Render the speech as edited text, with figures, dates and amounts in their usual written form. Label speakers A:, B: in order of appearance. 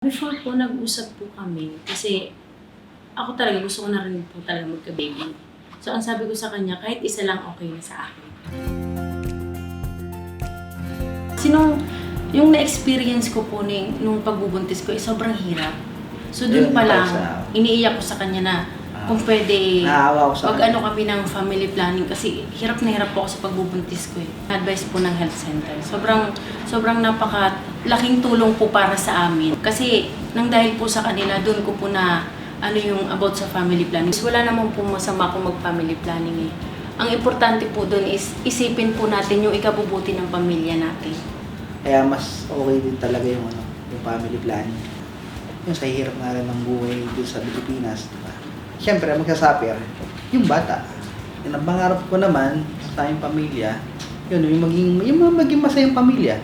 A: Before po, nag-usap po kami kasi ako talaga gusto ko na rin po talaga magka-baby. So, ang sabi ko sa kanya, kahit isa lang okay na sa akin. Yung na-experience ko po nung pagbubuntis ko, sobrang hirap. So, doon pa lang, iniiyak ko sa kanya na kung pwede, ano kami ng family planning kasi hirap na hirap po ako sa pagbubuntis ko eh. Advice po ng health center. Sobrang laking tulong po para sa amin. Kasi nang dahil po sa kanila, doon ko po na yung about sa family planning. Wala naman po masama kung mag-family planning eh. Ang importante po doon is isipin po natin yung ikabubuti ng pamilya natin.
B: Kaya mas okay din talaga yung family planning. Yung sa hirap nga rin ng buhay dito sa Pilipinas, diba? Siyempre, magsasuffer yung bata. Yung ang pangarap ko naman sa aming pamilya, yung maging masayang pamilya.